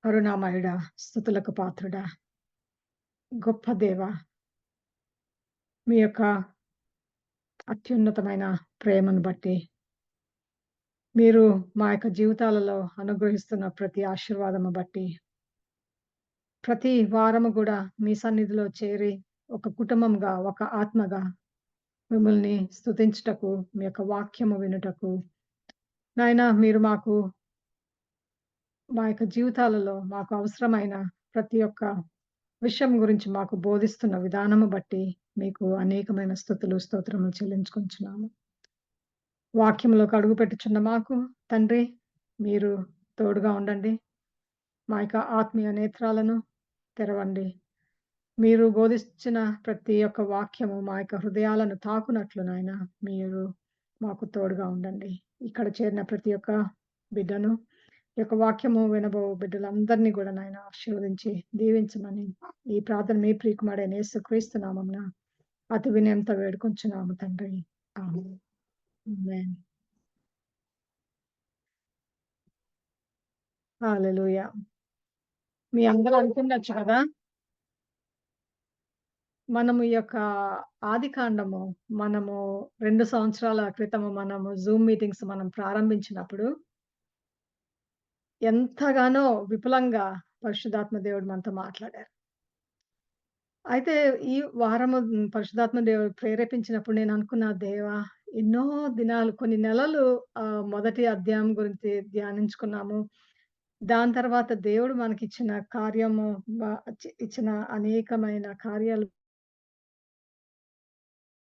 కరుణామయుడా, స్తుతులకు పాత్రుడా, గొప్ప దేవ, మీ యొక్క అత్యున్నతమైన ప్రేమను బట్టి, మీరు మా యొక్క జీవితాలలో అనుగ్రహిస్తున్న ప్రతి ఆశీర్వాదము బట్టి, ప్రతి వారము గూడా మీ సన్నిధిలో చేరి, ఒక కుటుంబంగా, ఒక ఆత్మగా మిమ్మల్ని స్తుతించుటకు, మీ యొక్క వాక్యము వినుటకు, నాయనా మీరు మా యొక్క జీవితాలలో మాకు అవసరమైన ప్రతి ఒక్క విషయం గురించి మాకు బోధిస్తున్న విధానము బట్టి మీకు అనేకమైన స్తుతులు, స్తోత్రములు చెల్లించుకుంటున్నాము. వాక్యంలోకి అడుగుపెట్టుచున్న మాకు తండ్రి, మీరు తోడుగా ఉండండి. మా యొక్క ఆత్మీయ నేత్రాలను తెరవండి. మీరు బోధించిన ప్రతి ఒక్క వాక్యము మా యొక్క హృదయాలను తాకునట్లు నాయన మీరు మాకు తోడుగా ఉండండి. ఇక్కడ చేరిన ప్రతి ఒక్క బిడ్డను, ఈ యొక్క వాక్యము వినబో బిడ్డలందరినీ కూడా నాయన ఆశీర్వదించి దీవించమని ఈ ప్రార్థన మీ ప్రియకుమారుడైన యేసుక్రీస్తు నామమున అతి వినయంతో వేడుకొంచున్నాము తండ్రి. ఆమేన్. ఆమేన్. హల్లెలూయా! మీ అందరూ అనుకుండొచ్చు కదా! మనము ఈ యొక్క ఆదికాండము మనము 2 సంవత్సరాల క్రితము మనము జూమ్ మీటింగ్స్ మనం ప్రారంభించినప్పుడు ఎంతగానో విపులంగా పరిశుద్ధాత్మ దేవుడు మనతో మాట్లాడారు. అయితే ఈ వారము పరిశుద్ధాత్మ దేవుడు ప్రేరేపించినప్పుడు నేను అనుకున్నా, దేవా! ఎన్నో దినాలు కొన్ని నెలలు మొదటి అధ్యాయం గురించి ధ్యానించుకున్నాము. దాని తర్వాత దేవుడు మనకిచ్చిన కార్యము బ ఇచ్చిన అనేకమైన కార్యాలు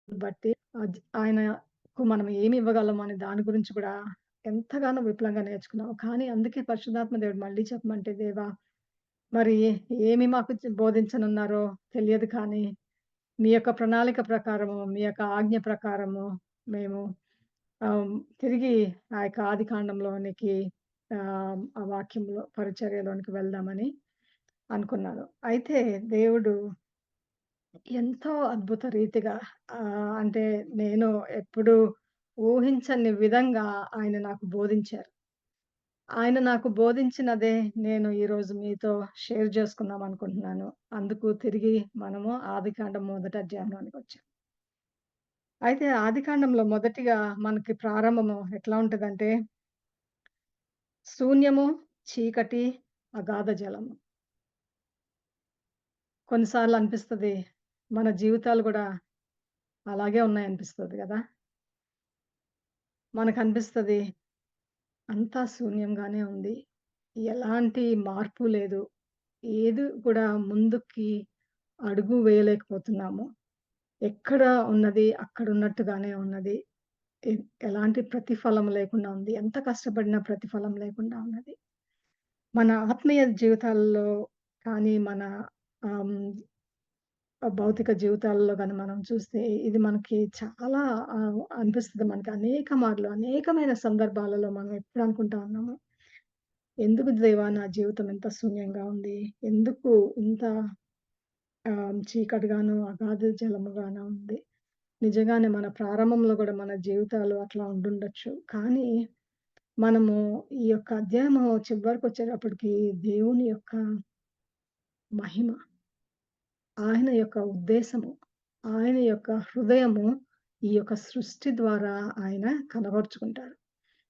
బట్టి ఆయనకు మనం ఏమి ఇవ్వగలం అనే దాని గురించి కూడా ఎంతగానో విపులంగా నేర్చుకున్నాం. కానీ అందుకే పరిశుద్ధాత్మ దేవుడు మళ్ళీ చెప్పమంటే, దేవా! మరి ఏమి మాకు బోధించనున్నారో తెలియదు కానీ, మీ యొక్క ప్రణాళిక ప్రకారము, మీ యొక్క ఆజ్ఞ ప్రకారము మేము తిరిగి ఆ యొక్క ఆదికాండంలోనికి ఆ వాక్యంలో పరిచర్యలోనికి వెళ్దామని అనుకున్నాను. అయితే దేవుడు ఎంతో అద్భుత రీతిగా అంటే నేను ఎప్పుడు ఊహించని విధంగా ఆయన నాకు బోధించారు. ఆయన నాకు బోధించినదే నేను ఈరోజు మీతో షేర్ చేసుకుందాం అనుకుంటున్నాను. అందుకు తిరిగి మనము ఆదికాండం మొదటి అధ్యాయంలోనికొచ్చాం. అయితే ఆదికాండంలో మొదటిగా మనకి ప్రారంభము ఎట్లా ఉంటదంటే, శూన్యము, చీకటి, అగాధ జలము. కొన్నిసార్లు అనిపిస్తది మన జీవితాలు గూడా అలాగే ఉన్నాయనిపిస్తది గదా! మనకనిపిస్తది అంతా శూన్యంగానే ఉంది. ఎలాంటి మార్పు లేదు. ఏది కూడా ముందుకి అడుగు వేయలేకపోతున్నాము. ఎక్కడ ఉన్నది అక్కడున్నట్టుగానే ఉన్నది. ఎ ఎలాంటి ప్రతిఫలం లేకుండా ఉంది. ఎంత కష్టపడినా ప్రతిఫలం లేకుండా ఉన్నది. మన ఆత్మీయ జీవితాల్లో కానీ, మన ఆహ్, హ్మ్, భౌతిక జీవితాల్లో గాని మనం చూస్తే ఇది మనకి చాలా అనిపిస్తది మనకి అనేక మార్లు, అనేకమైన సందర్భాలలో మనం ఎప్పుడు అనుకుంటా ఉన్నాము. ఎందుకు దేవా నా జీవితం ఇంత శూన్యంగా ఉంది? ఎందుకు ఇంత చీకటిగాను, అగాధ జలముగాను ఉంది? నిజంగానే మన ప్రారంభంలో గూడా మన జీవితాలు అట్లా ఉండుండొచ్చు. కానీ, మనము ఈ యొక్క అధ్యాయము చివరికొచ్చేటప్పటికి దేవుని యొక్క మహిమ, ఆయన యొక్క ఉద్దేశము, ఆయన యొక్క హృదయము ఈ యొక్క సృష్టి ద్వారా ఆయన కనబరుచుకుంటారు.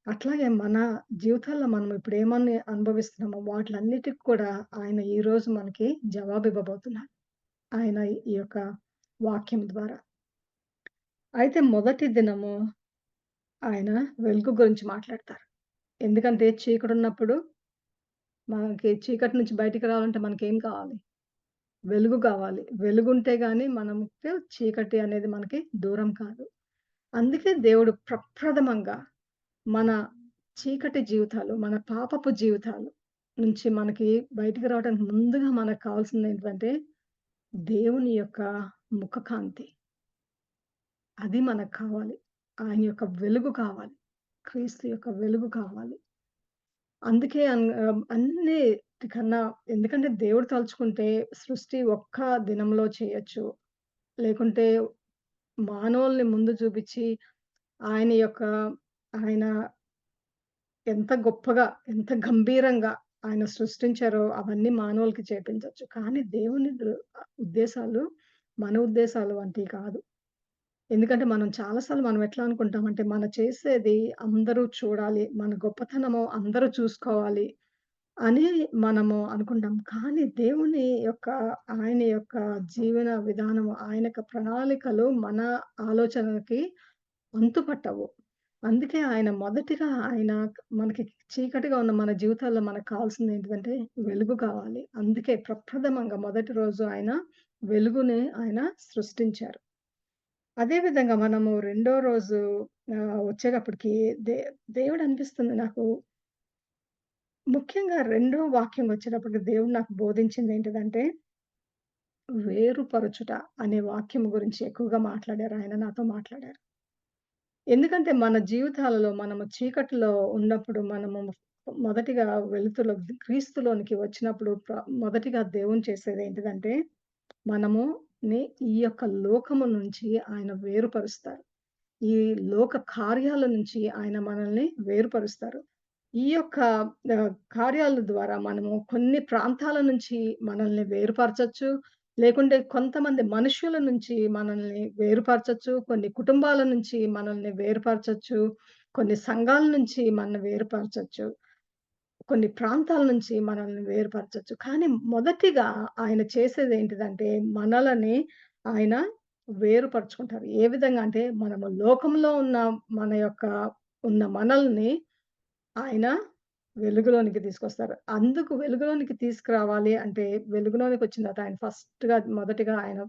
అట్లాగే మన జీవితాల్లో మనం ఇప్పుడేమని అనుభవిస్తున్నామో వాటిలన్నిటికి కూడా ఆయన ఈరోజు మనకి జవాబివ్వబోతున్నారు. ఆయన ఈ యొక్క వాక్యం ద్వారా. అయితే మొదటి దినము ఆయన వెలుగు గురించి మాట్లాడతారు. ఎందుకంటే చీకటున్నప్పుడు మనకి చీకటి నుంచి బయటికి రావాలంటే మనకేం కావాలి? వెలుగు కావాలి. వెలుగుంటే గాని మనకు చీకటి అనేది మనకి దూరం కాదు. అందుకే దేవుడు ప్రప్రథమంగా మన చీకటి జీవితాలు, మన పాపపు జీవితాలు నుంచి మనకి బయటికి రావడానికి ముందుగా మనకు కావాల్సిందేంటంటే దేవుని యొక్క ముఖకాంతి. అది మనకు కావాలి. ఆయన యొక్క వెలుగు కావాలి. క్రీస్తు యొక్క వెలుగు కావాలి. అందుకే అన్నిటికన్నా ఎందుకంటే దేవుడు తలుచుకుంటే సృష్టి ఒక్క దినంలో చేయొచ్చు. లేకుంటే మానవుల్ని ముందు చూపించి ఆయన యొక్క ఆయన ఎంత గొప్పగా, ఎంత గంభీరంగా ఆయన సృష్టించారో అవన్నీ మానవులకి చేపించొచ్చు. కానీ దేవుని ఉద్దేశాలు మన ఉద్దేశాలు వంటివి కాదు. ఎందుకంటే మనం చాలా సార్లు మనం ఎట్లా అనుకుంటామంటే, చేసేది అందరూ చూడాలి. మన గొప్పతనము అందరూ చూసుకోవాలి అని మనము అనుకుంటాం. కానీ దేవుని యొక్క ఆయన యొక్క జీవన విధానము, ఆయన యొక్క ప్రణాళికలు మన ఆలోచనలకి అంతుపట్టవు. అందుకే ఆయన మొదటిగా మనకి చీకటిగా ఉన్న మన జీవితాల్లో మనకు కావాల్సిందేంటిదంటే వెలుగు కావాలి. అందుకే ప్రప్రథమంగా మొదటి రోజు వెలుగుని ఆయన సృష్టించారు. అదే విధంగా మనము రెండో రోజు వచ్చేటప్పటికి దే దేవుడనిపిస్తుంది నాకు ముఖ్యంగా రెండో వాక్యం వచ్చేటప్పటికి దేవుడు నాకు బోధించిందేంటిదంటే, వేరుపరచుట అనే వాక్యం గురించి ఎక్కువగా మాట్లాడారు. ఆయన నాతో మాట్లాడారు. ఎందుకంటే మన జీవితాలలో మనము చీకటిలో ఉన్నప్పుడు మొదటిగా వెలుతురులో క్రీస్తులోనికి వచ్చినప్పుడు మొదటిగా దేవుడు చేసేదేంటిదంటే, మనము ఈ యొక్క లోకము నుంచి ఆయన వేరుపరుస్తారు. ఈ లోక కార్యాల నుంచి ఆయన మనల్ని వేరుపరుస్తారు. ఈ యొక్క కార్యాల ద్వారా మనము కొన్ని ప్రాంతాల నుంచి మనల్ని వేరుపరచొచ్చు. లేకుంటే కొంతమంది మనుష్యుల నుంచి మనల్ని వేరుపరచొచ్చు. కొన్ని కుటుంబాల నుంచి మనల్ని వేరుపరచొచ్చు. కొన్ని సంఘాల నుంచి మనల్ని వేరుపరచొచ్చు. కొన్ని ప్రాంతాల నుంచి మనల్ని వేరుపరచొచ్చు. కానీ మొదటిగా ఆయన చేసేదేంటిదంటే మనలని ఆయన వేరుపరుచుకుంటారు. ఏ విధంగా అంటే మనము లోకంలో మన యొక్క మనల్ని ఆయన వెలుగులోనికి తీసుకొస్తారు. అందుకు వెలుగులోనికి తీసుకురావాలి అంటే, వెలుగులోనికొచ్చిన తర్వాత ఆయన మొదటిగా ఆయన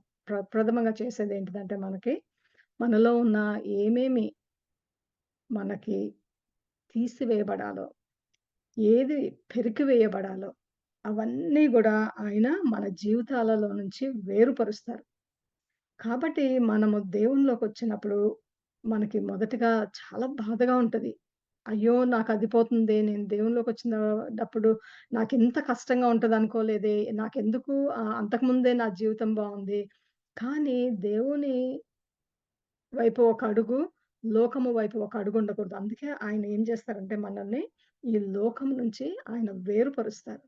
ప్రథమంగా చేసేదేంటిదంటే మనలో ఉన్న ఏమేమి మనకి తీసివేయబడాలో, ఏది పెరికివేయబడాలో, అవన్నీ గూడా ఆయన మన జీవితాలలో నుంచి వేరుపరుస్తారు. కాబట్టి మనము దేవునిలోకొచ్చినప్పుడు మనకి మొదటగా చాలా బాధగా ఉంటది. అయ్యో! నాకది పోతుందే. నేను దేవునిలోకొచ్చినప్పుడు నాకింత కష్టంగా ఉంటదనుకోలేదే. నాకెందుకు అంతకుముందే నా జీవితం బావుంది. కానీ దేవుని వైపు ఒక అడుగు, లోకము వైపు ఒక అడుగు ఉండకూడదు. అందుకే ఆయన ఏం చేస్తారంటే మనల్ని ఈ లోకం నుంచి ఆయన వేరుపరుస్తారు.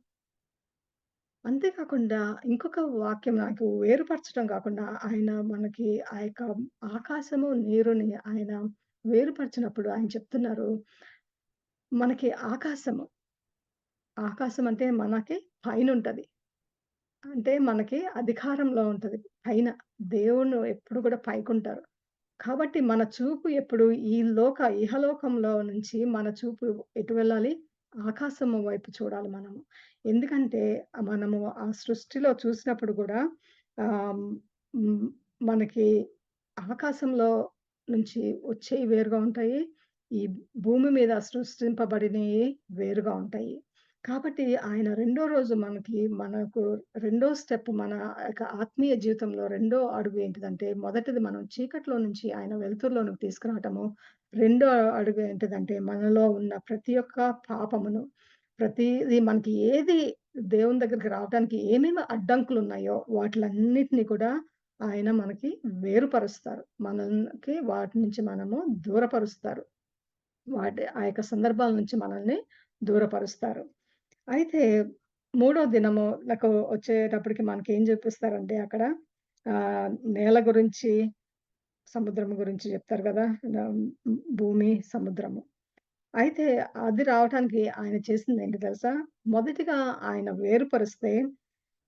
అంతే కాకుండా ఇంకొక వాక్యం నాకు వేరుపరచడం కాకుండా ఆయన మనకి ఆ యొక్క ఆకాశము, నీరుని ఆయన వేరుపరిచినప్పుడు ఆయన చెప్తున్నారు మనకి ఆకాశం అంటే మనకి పైనుంటది. అంటే మనకి అధికారంలో ఉంటది. పైన దేవుడు ఎప్పుడు కూడా పైకుంటారు. కాబట్టి మన చూపు ఎప్పుడు ఇహలోకంలో నుంచి మన చూపు ఎటు వెళ్ళాలి? ఆకాశము వైపు చూడాలి మనము. ఎందుకంటే మనము ఆ సృష్టిలో చూసినప్పుడు గూడా ఆహ్, హ్మ్, మనకి ఆకాశంలో నుంచి వచ్చేయి వేరుగా ఉంటాయి. ఈ భూమి మీద సృష్టింపబడినయి వేరుగా ఉంటాయి. కాబట్టి ఆయన రెండో రోజు మనకు రెండో స్టెప్ మన యొక్క ఆత్మీయ జీవితంలో రెండో అడుగు ఏంటిదంటే, మొదటిది మనం చీకట్లో నుంచి ఆయన వెలుతురులోనికి తీసుకురావటము. రెండో అడుగు ఏంటిదంటే, మనలో ఉన్న ప్రతి ఒక్క పాపమును, ప్రతీది మనకి ఏది దేవుని దగ్గరికి రావటానికి ఏమేమి అడ్డంకులున్నాయో వాటిలన్నిటిని కూడా ఆయన మనకి వేరుపరుస్తారు. వాటి నుంచి మనము దూరపరుస్తారు. ఆ యొక్క సందర్భాల నుంచి మనల్ని దూరపరుస్తారు. అయితే మూడో దినములకు వచ్చేటప్పటికి మనకేం చూపిస్తారంటే అక్కడ నేల గురించి, సముద్రం గురించి చెప్తారు గదా! భూమి, సముద్రము. అయితే అది రావటానికి ఆయన చేసిందేంటి తెలుసా? మొదటిగా ఆయన వేరుపరిస్తే,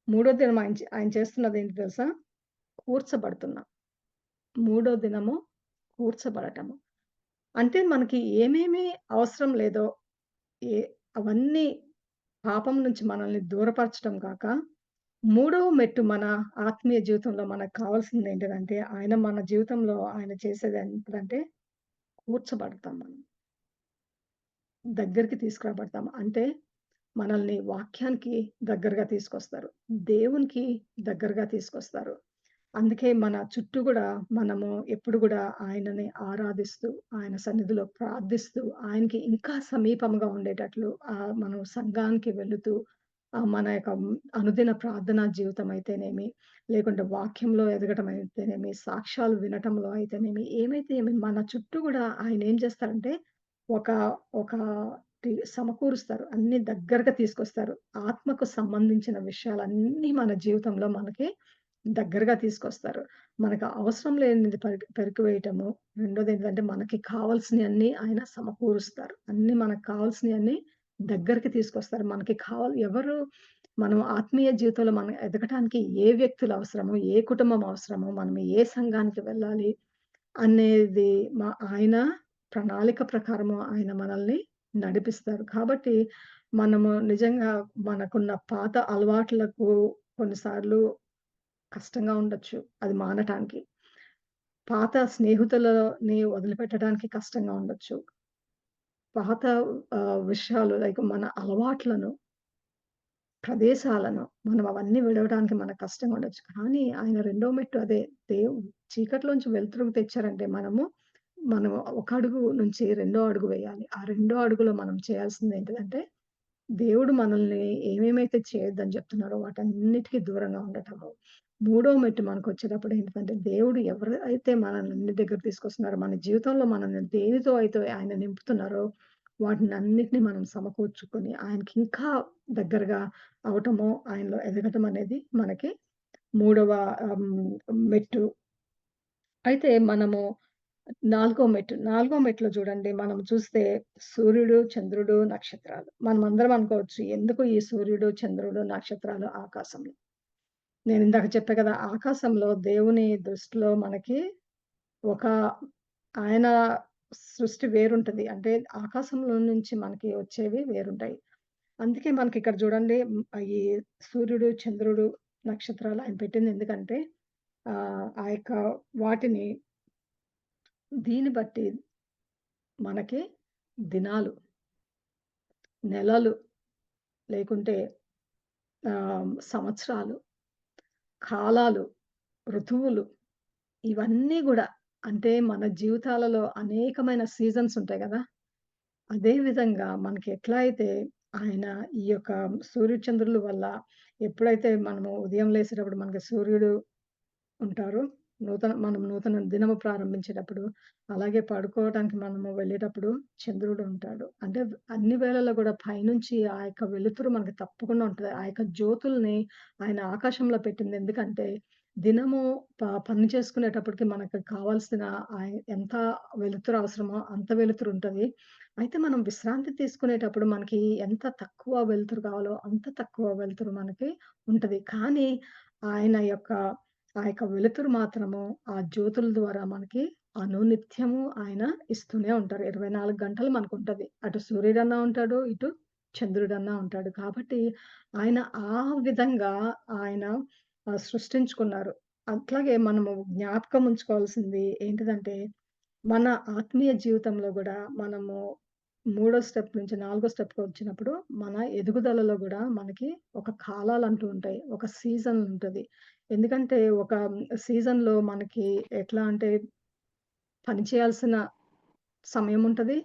మూడో దినం ఆయన చేస్తున్నదేంటి తెలుసా? కూర్చబడుతున్నాం. మూడో దినము కూర్చబడటము. అంటే మనకి ఏమేమి అవసరం లేదో ఏ అవన్నీ పాపం నుంచి మనల్ని దూరపరచటం గాక, మూడవ మెట్టు మన ఆత్మీయ జీవితంలో మనకు కావాల్సిందేంటిదంటే, మన జీవితంలో ఆయన చేసేదేంటిదంటే కూర్చోబడతాం మనం. దగ్గరికి తీసుకురాబడతాం. అంటే మనల్ని వాక్యానికి దగ్గరగా తీసుకొస్తారు. దేవునికి దగ్గరగా తీసుకొస్తారు. అందుకే మన చుట్టూ గూడా మనము ఎప్పుడు గూడా ఆయనని ఆరాధిస్తూ, ఆయన సన్నిధిలో ప్రార్థిస్తూ, ఆయనకి ఇంకా సమీపంగా ఉండేటట్లు మనం సంఘానికి వెళుతూ మన యొక్క అనుదిన ప్రార్థనా జీవితం అయితేనేమి, లేకుంటే వాక్యంలో ఎదగటం అయితేనేమి, సాక్ష్యాలు వినటంలో అయితేనేమి, ఏమైతే ఏమి మన చుట్టూ గూడా ఆయనేం చేస్తారంటే ఒక ఒక సమకూరుస్తారు. అన్నీ దగ్గరగా తీసుకొస్తారు. ఆత్మకు సంబంధించిన విషయాలన్నీ మన జీవితంలో మనకి దగ్గరగా తీసుకొస్తారు. మనకు అవసరం లేనిది పెరికివేయటము. రెండోదేంటంటే మనకి కావాల్సినయన్నీ ఆయన సమకూరుస్తారు. అన్నీ మనకు కావాల్సినయన్నీ దగ్గరికి తీసుకొస్తారు. మనకి మనం ఆత్మీయ జీవితంలో మనం ఎదగటానికి ఏ వ్యక్తులు అవసరమో, ఏ కుటుంబం అవసరమో, మనం ఏ సంఘానికి వెళ్ళాలి అనేది ఆయన ప్రణాళిక ప్రకారము ఆయన మనల్ని నడిపిస్తారు. కాబట్టి మనము నిజంగా మనకున్న పాత అలవాట్లకు కొన్నిసార్లు కష్టంగా ఉండొచ్చు అది మానటానికి. పాత స్నేహితులని వదిలిపెట్టడానికి కష్టంగా ఉండొచ్చు. పాత విషయాలు లైక్ మన అలవాట్లను, ప్రదేశాలను మనం అవన్నీ విడవడానికి మనకు కష్టంగా ఉండొచ్చు. కానీ ఆయన రెండో మెట్టు అదే. చీకట్లోంచి వెలుతురుకు తెచ్చారంటే మనం ఒక అడుగు నుంచి రెండో అడుగు వేయాలి. ఆ రెండో అడుగులో మనం చేయాల్సిందేంటిదంటే దేవుడు మనల్ని ఏమేమైతే చేయొద్దని చెప్తున్నారో వాటన్నిటికి దూరంగా ఉండటము. మూడో మెట్టు మనకొచ్చేటప్పుడు ఏంటిదంటే, దేవుడు ఎవరైతే మనల్ని అన్ని దగ్గరికి తీసుకొస్తున్నారో, మన జీవితంలో మనల్ని దేనితో అయితే ఆయన నింపుతున్నారో, వాటినన్నిటిని మనం సమకూర్చుకొని, ఆయనకి ఇంకా దగ్గరగా అవటము, ఆయనలో ఎదగటం అనేది మనకి మూడవ మెట్టు. అయితే మనము నాలుగో మెట్టులో చూడండి మనం చూస్తే సూర్యుడు, చంద్రుడు, నక్షత్రాలు. మనమందరం అనుకోవచ్చు ఎందుకు ఈ సూర్యుడు, చంద్రుడు, నక్షత్రాలు ఆకాశంలో? నేనిందాక చెప్పా కదా! ఆకాశంలో దేవుని దృష్టిలో మనకి ఒక ఆయన సృష్టి వేరుంటది. అంటే ఆకాశంలో నుంచి మనకి వచ్చేవి వేరుంటాయి. అందుకే మనకిక్కడ చూడండి ఈ సూర్యుడు, చంద్రుడు, నక్షత్రాలు ఆయన పెట్టింది ఎందుకంటే ఆ యొక్క వాటిని దీన్ని బట్టి మనకి దినాలు, నెలలు లేకుంటే సంవత్సరాలు, కాలాలు, ఋతువులు ఇవన్నీ గూడా అంటే మన జీవితాలలో అనేకమైన సీజన్స్ ఉంటాయి గదా! అదే విధంగా మనకి ఎట్లా అయితే ఆయన ఈ యొక్క సూర్యచంద్రుల వల్ల ఎప్పుడైతే మనము ఉదయం లేసేటప్పుడు మనకి సూర్యుడు ఉంటారు. మనం నూతన దినము ప్రారంభించేటప్పుడు, అలాగే పడుకోవటానికి మనము వెళ్ళేటప్పుడు చంద్రుడు ఉంటాడు. అంటే అన్ని వేళల్లో గూడా పైనుంచి ఆ యొక్క వెలుతురు మనకు తప్పకుండా ఉంటది. ఆ యొక్క జ్యోతుల్ని ఆయన ఆకాశంలో పెట్టింది ఎందుకంటే, దినము పని చేసుకునేటప్పటికి మనకు కావాల్సిన ఎంత వెలుతురు అవసరమో అంత వెలుతురు ఉంటది. అయితే మనం విశ్రాంతి తీసుకునేటప్పుడు మనకి ఎంత తక్కువ వెలుతురు కావాలో అంత తక్కువ వెలుతురు మనకి ఉంటది. కానీ ఆయన యొక్క ఆ యొక్క వెలుతురు మాత్రము ఆ జ్యోతుల ద్వారా మనకి అనునిత్యము ఆయన ఇస్తూనే ఉంటారు. 24 గంటలు మనకుంటది. అటు సూర్యుడన్నా ఉంటాడు, ఇటు చంద్రుడన్నా ఉంటాడు. కాబట్టి ఆయన ఆ విధంగా ఆయన సృష్టించుకున్నారు. అట్లాగే మనము జ్ఞాపకం ఉంచుకోవాల్సింది ఏంటిదంటే, మన ఆత్మీయ జీవితంలో గూడా మనము మూడో స్టెప్ నుంచి నాలుగో స్టెప్‌కొచ్చినప్పుడు, మన ఎదుగుదలలో గూడా మనకి ఒక కాలాలంటూ ఉంటాయి. ఒక సీజన్ ఉంటది. ఎందుకంటే, ఒక సీజన్‌లో మనకి ఎట్లా అంటే, పని చేయాల్సిన సమయముంటది.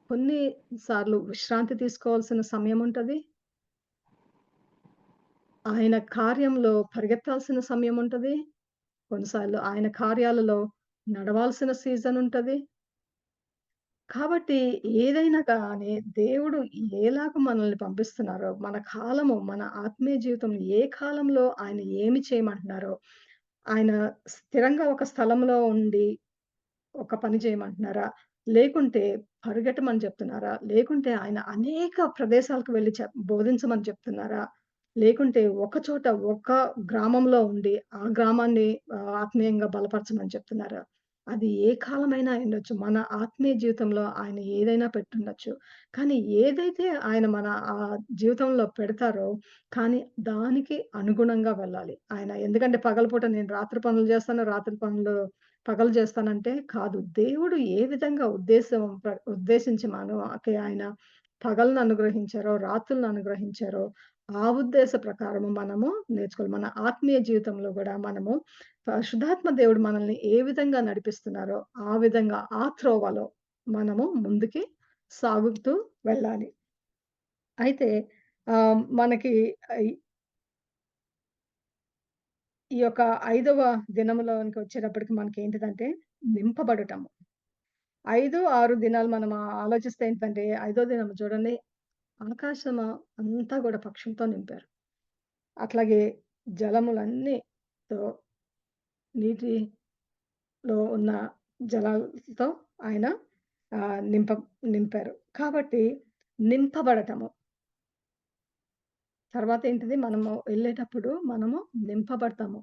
కొన్ని సార్లు విశ్రాంతి తీసుకోవాల్సిన సమయముంటది. ఆయన కార్యంలో పరిగెత్తాల్సిన సమయముంటది. కొన్నిసార్లు ఆయన కార్యాలలో నడవాల్సిన సీజనుంటది. కాబట్టి ఏదైనా కానీ దేవుడు ఎలాగ మనల్ని పంపిస్తున్నారో, మన ఆత్మీయ జీవితంలో ఏ కాలంలో ఆయన ఏమి చేయమంటున్నారో, ఆయన స్థిరంగా ఒక స్థలంలో ఉండి ఒక పని చేయమంటున్నారా? లేకుంటే పరిగెట్టమని చెప్తున్నారా? లేకుంటే ఆయన అనేక ప్రదేశాలకు వెళ్లి బోధించమని చెప్తున్నారా? లేకుంటే ఒక చోట ఒక గ్రామంలో ఉండి, ఆ గ్రామాన్ని ఆత్మీయంగా బలపరచమని చెప్తున్నారా? అది ఏ కాలమైనా అయ్యుండొచ్చు. మన ఆత్మీయ జీవితంలో ఆయన ఏదైనా పెట్టుండొచ్చు. కానీ ఏదైతే ఆయన మన జీవితంలో పెడతారో కానీ దానికి అనుగుణంగా వెళ్ళాలి. ఎందుకంటే పగలుపూట నేను రాత్రి పనులు చేస్తాను, రాత్రి పనులు పగలు చేస్తానంటే కాదు. దేవుడు ఏ విధంగా ఉద్దేశించి మనకి ఆయన పగలను అనుగ్రహించారో, రాత్రులను అనుగ్రహించారో, ఆ ఉద్దేశ ప్రకారము మనము నేర్చుకోవాలి. మన ఆత్మీయ జీవితంలో గూడా మనము పరిశుద్ధాత్మ దేవుడు మనల్ని ఏ విధంగా నడిపిస్తున్నారో, ఆ విధంగా ఆ త్రోవలో మనము ముందుకి సాగుతూ వెళ్ళాలి. అయితే మనకి ఈ ఈ యొక్క 5వ దినములోనికి వచ్చేటప్పటికి మనకేంటిదంటే నింపబడటము. 5, 6 దినాలు మనం ఆలోచిస్తే ఏంటంటే, ఐదో దినం చూడండి ఆకాశము అంతా గూడా పక్షులతో నింపారు. అట్లాగే జలములన్నీతో నీటిలో ఉన్న జలాలతో ఆయన ఆహ్, నింప నింపారు. కాబట్టి నింపబడటము. తర్వాతేంటిది మనము ఎళ్ళేటప్పుడు మనము నింపబడతాము.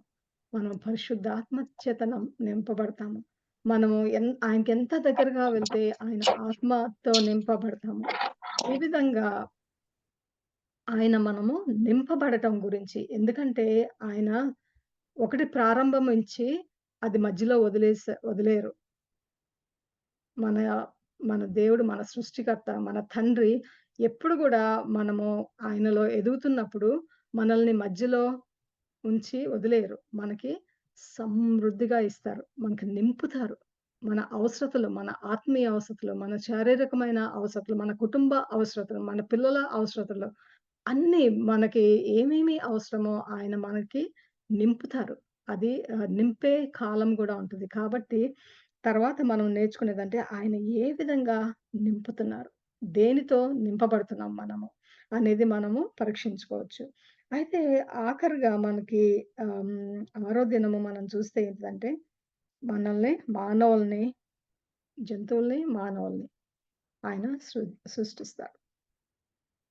మనం పరిశుద్ధాత్మ చేత నింపబడతాము. మనము ఆయనకెంత దగ్గరగా వెళ్తే ఆయన ఆత్మతో నింపబడతాము. ఈ విధంగా మనము నింపబడటం గురించి. ఎందుకంటే ఆయన ఒకటి ప్రారంభమించి అది మధ్యలో వదిలేయరు. మన మన దేవుడు, మన సృష్టికర్త, మన తండ్రి ఎప్పుడు గూడా మనము ఆయనలో ఎదుగుతున్నప్పుడు మనల్ని మధ్యలో ఉంచి వదిలేయరు. మనకి సమృద్ధిగా ఇస్తారు. మనకి నింపుతారు. మన అవసరతలు, మన ఆత్మీయ అవసరతలు, మన శారీరకమైన అవసరతలు, మన కుటుంబ అవసరతలు, మన పిల్లల అవసరతలు అన్నీ మనకి ఏమేమి అవసరమో ఆయన మనకి నింపుతారు. అది నింపే కాలం గూడా ఉంటది. కాబట్టి తర్వాత మనం నేర్చుకునేదంటే ఆయన ఏ విధంగా నింపుతున్నారు? దేనితో నింపబడుతున్నాం మనము? అనేది మనము పరీక్షించుకోవచ్చు. అయితే ఆఖరిగా మనకి ఆరో దినము మనం చూస్తే ఏంటిదంటే మనల్ని మానవుల్ని, జంతువుల్ని, మానవుల్ని ఆయన సృష్టిస్తారు.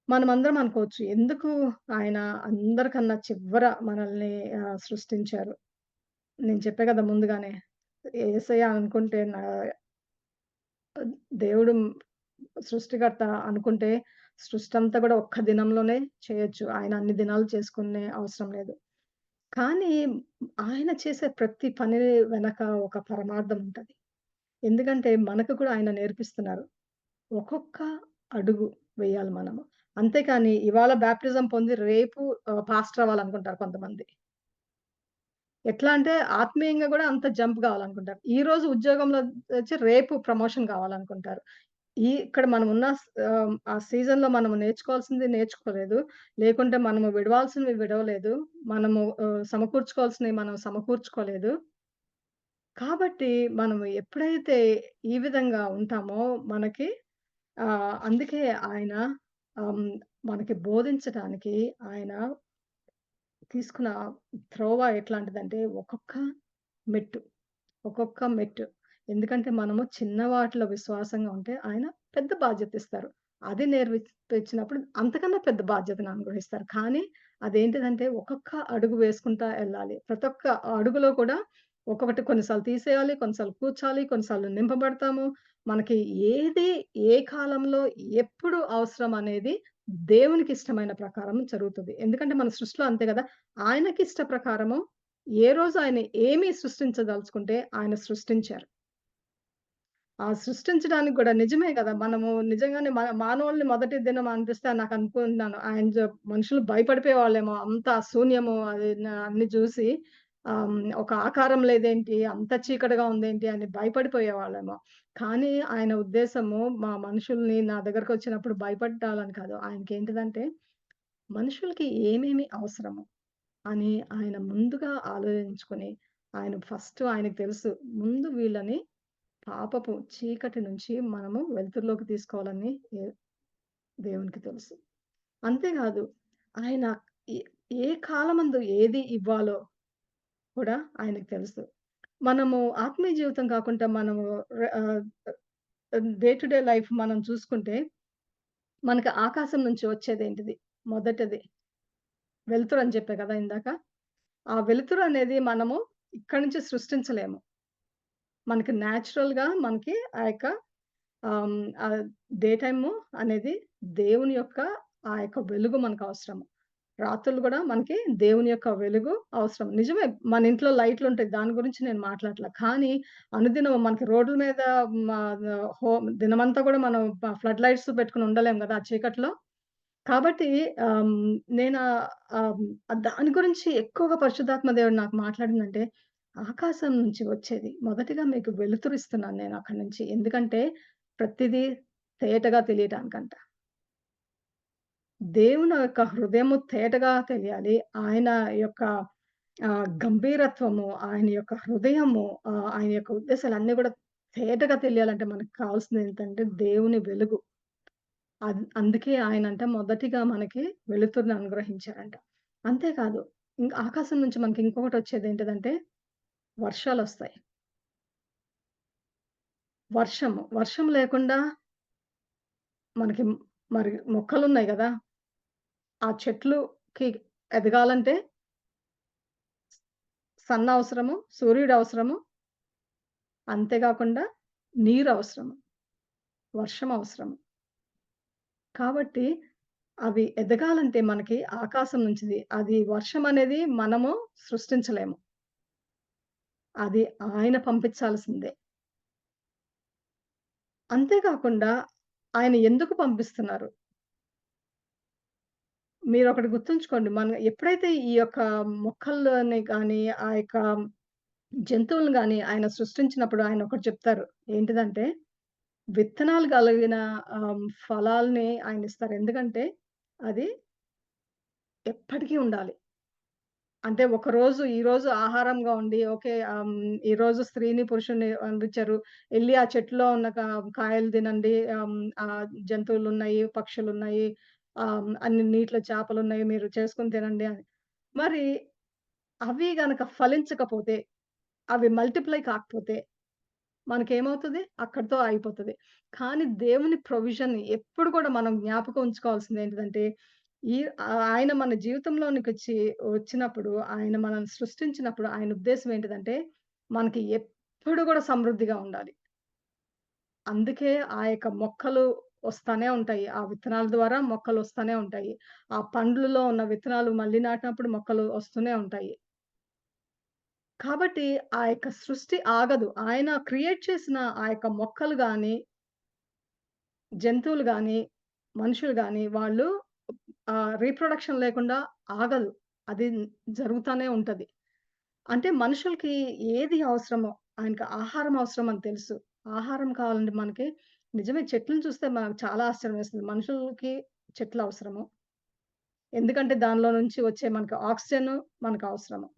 మనమందరం అనుకోవచ్చు. ఎందుకు ఆయన అందరికన్నా చివర మనల్ని సృష్టించారు. నేను చెప్పా గదా! ముందుగానే. యేసయ్య అనుకుంటే దేవుడు సృష్టికర్త అనుకుంటే సృష్టంతా గూడా ఒక్క దినంలోనే చేయొచ్చు. ఆయన అన్ని దినాలు చేసుకునే అవసరం లేదు. కానీ ఆయన చేసే ప్రతి పని వెనక ఒక పరమార్థం ఉంటది. ఎందుకంటే మనకు కూడా ఆయన నేర్పిస్తున్నారు. ఒక్కొక్క అడుగు వేయాలి మనము. అంతేకాని ఇవాళ బాప్టిజం పొంది రేపు పాస్టర్ అవ్వాలనుకుంటారు కొంతమంది. ఎట్లా అంటే ఆత్మీయంగా గూడా అంత జంప్ గావాలనుకుంటారు. ఈరోజు ఉద్యోగంలో వచ్చి రేపు ప్రమోషన్ కావాలనుకుంటారు. ఇక్కడ మనమున్న ఆ సీజన్‌లో మనము నేర్చుకోవాల్సింది నేర్చుకోలేదు. లేకుంటే మనము విడవాల్సినవి విడవలేదు. మనము సమకూర్చుకోవాల్సినవి మనం సమకూర్చుకోలేదు. కాబట్టి మనము ఎప్పుడైతే ఈ విధంగా ఉంటామో మనకి అందుకే ఆయన హ్మ్, మనకి బోధించటానికి ఆయన తీసుకున్న త్రోవ ఎట్లాంటిదంటే మెట్టు, ఒక్కొక్క మెట్టు. ఎందుకంటే మనము చిన్న వాటిలో విశ్వాసంగా ఉంటే ఆయన పెద్ద బాధ్యతిస్తారు. అది నేర్పించినప్పుడు అంతకన్నా పెద్ద బాధ్యతను అనుగ్రహిస్తారు. కానీ అదేంటిదంటే ఒక్కొక్క అడుగు వేసుకుంటా ఎళ్ళాలి. ప్రతి ఒక్క అడుగులో కూడా ఒక్కొక్కటి కొన్నిసార్లు తీసేయాలి, కొన్నిసార్లు కూర్చాలి, కొన్నిసార్లు నింపబడతాము. మనకి ఏది ఏ కాలంలో ఎప్పుడు అవసరం అనేది దేవునికి ఇష్టమైన ప్రకారం జరుగుతది. ఎందుకంటే మన సృష్టిలో అంతే గదా! ఆయనకిష్ట ప్రకారము ఏ రోజు ఆయన ఏమి సృష్టించదలుచుకుంటే ఆయన సృష్టించారు. ఆ సృష్టించడానికి గూడా నిజమే గదా! మనము నిజంగానే మానవుల్ని మొదటి దినం అనిపిస్తే నాకనుకుంటున్నాను. మనుషులు భయపడిపోయేవాళ్ళేమో అంత శూన్యము అది అన్ని జూసి ఒక ఆకారం లేదేంటి? అంత చీకటిగా ఉందేంటి? అని భయపడిపోయేవాళ్ళేమో. కానీ ఆయన ఉద్దేశము మనుషుల్ని నా దగ్గరకొచ్చినప్పుడు భయపట్టాలని కాదు. ఆయనకేంటిదంటే మనుషులకి ఏమేమి అవసరము అని ఆయన ముందుగా ఆలోచించుకొని, ఆయనకు తెలుసు. ముందు వీళ్ళని పాపపు చీకటి నుంచి మనము వెలుతురులోకి తీసుకోవాలని దేవునికి తెలుసు. అంతేగాదు ఆయన ఏ ఏ కాలమందు ఏది ఇవ్వాలో కూడా ఆయనకు తెలుసు. మనము ఆత్మీయ జీవితం కాకుండా మనము ఆహ్, డే టు డే లైఫ్ మనం చూసుకుంటే, మనకి ఆకాశం నుంచి వచ్చేదేంటిది? మొదటిది వెలుతురని చెప్పా కదా ఇందాక. ఆ వెలుతురనేది మనము ఇక్కడి నుంచి సృష్టించలేము. మనకి నేచురల్‌గా మనకి ఆ యొక్క ఆహ్, హ్మ్, ఆహ్, డే టైము అనేది దేవుని యొక్క ఆ యొక్క వెలుగు మనకవసరం. రాత్రులు గూడా మనకి దేవుని యొక్క వెలుగు అవసరం. నిజమే మన ఇంట్లో లైట్లుంటాయి. దాని గురించి నేను మాట్లాడట్లా. కానీ అనుదినం మనకి రోడ్ల మీద మా దినమంతా గూడా మనం ఫ్లడ్ లైట్స్ పెట్టుకొని ఉండలేం గదా! ఆ చీకట్లో. కాబట్టి ఆహ్, హ్మ్, నేను దాని గురించి ఎక్కువగా పరిశుద్ధాత్మ దేవుడు నాకు మాట్లాడిందంటే, ఆకాశం నుంచి వచ్చేది. మొదటిగా మీకు వెలుతురిస్తున్నాను నేనక్కడి నుంచి. ఎందుకంటే ప్రతిదీ తేటగా తెలియటానికంట. దేవుని యొక్క హృదయము తేటగా తెలియాలి. ఆయన యొక్క గంభీరత్వము, ఆయన యొక్క హృదయము, ఆయన యొక్క ఉద్దేశాలన్నీ గూడా తేటగా తెలియాలంటే మనకు కావాల్సిందేంటంటే దేవుని వెలుగు. అందుకే ఆయనంట మొదటిగా మనకి వెలుతురుని అనుగ్రహించారంట. అంతేకాదు ఆకాశం నుంచి మనకి ఇంకొకటొచ్చేదేంటిదంటే వర్షాలొస్తాయి. వర్షం లేకుండా మనకి మరి మొక్కలున్నాయి గదా! ఆ చెట్లుకి ఎదగాలంటే సన్నవసరము, సూర్యుడవసరము, అంతే గాకుండా నీరవసరము, వర్షం అవసరము. కాబట్టి అవి ఎదగాలంటే మనకి ఆకాశం నుంచిది అది వర్షమనేది మనము సృష్టించలేము. అది ఆయన పంపించాల్సిందే. అంతే కాకుండా ఆయన ఎందుకు పంపిస్తున్నారు? మీరొకటి గుర్తుంచుకోండి. మనం ఎప్పుడైతే ఈ యొక్క మొక్కలని గాని, ఆ యొక్క జంతువులను గాని ఆయన సృష్టించినప్పుడు ఆయన ఒకటి చెప్తారు. ఏంటిదంటే విత్తనాలు కలిగిన ఫలాల్ని ఆయనిస్తారు. ఎందుకంటే అది ఎప్పటికి ఉండాలి. అంటే ఒకరోజు ఈరోజు ఆహారంగా ఉండి ఓకే. ఈరోజు స్త్రీని, పురుషుడిని పంపించారు. ఎళ్లి ఆ చెట్టులో ఉన్న కాయలు తినండి. జంతువులున్నాయి, పక్షులున్నాయి, అన్ని నీటిలో చేపలున్నాయి. మీరు చేసుకొని తినండి అని. మరి అవి గనక ఫలించకపోతే, అవి మల్టిప్లై కాకపోతే మనకేమవుతది? అక్కడితో ఆగిపోతది. కానీ దేవుని ప్రొవిజన్ ఎప్పుడు కూడా మనం జ్ఞాపకం ఉంచుకోవాల్సిందేంటిదంటే, ఈ ఆయన మన జీవితంలోనికొచ్చి వచ్చినప్పుడు, ఆయన మనల్ని సృష్టించినప్పుడు ఆయన ఉద్దేశ్యం ఏంటిదంటే, మనకి ఎప్పుడు గూడా సమృద్ధిగా ఉండాలి. అందుకే ఆ యొక్క మొక్కలు వస్తానే ఉంటాయి. ఆ విత్తనాల ద్వారా మొక్కలొస్తానే ఉంటాయి. ఆ పండ్లులో ఉన్న విత్తనాలు మళ్ళీ నాటినప్పుడు మొక్కలు వస్తూనే ఉంటాయి. కాబట్టి ఆ యొక్క సృష్టి ఆగదు. ఆయన క్రియేట్ చేసిన ఆ యొక్క మొక్కలు గాని, జంతువులు గాని, మనుషులు గాని వాళ్ళు రీప్రొడక్షన్ లేకుండా ఆగదు. అది జరుగుతానే ఉంటది. అంటే మనుషులకి ఏది అవసరమో, ఆయనకి ఆహారం అవసరం అని తెలుసు. ఆహారం కావాలంటే మనకి నిజమే చెట్లను చూస్తే మనకు చాలా ఆశ్చర్యమేస్తుంది. మనుషులకి చెట్లు అవసరము. ఎందుకంటే దానిలో నుంచి వచ్చే మనకు ఆక్సిజన్ మనకు అవసరము.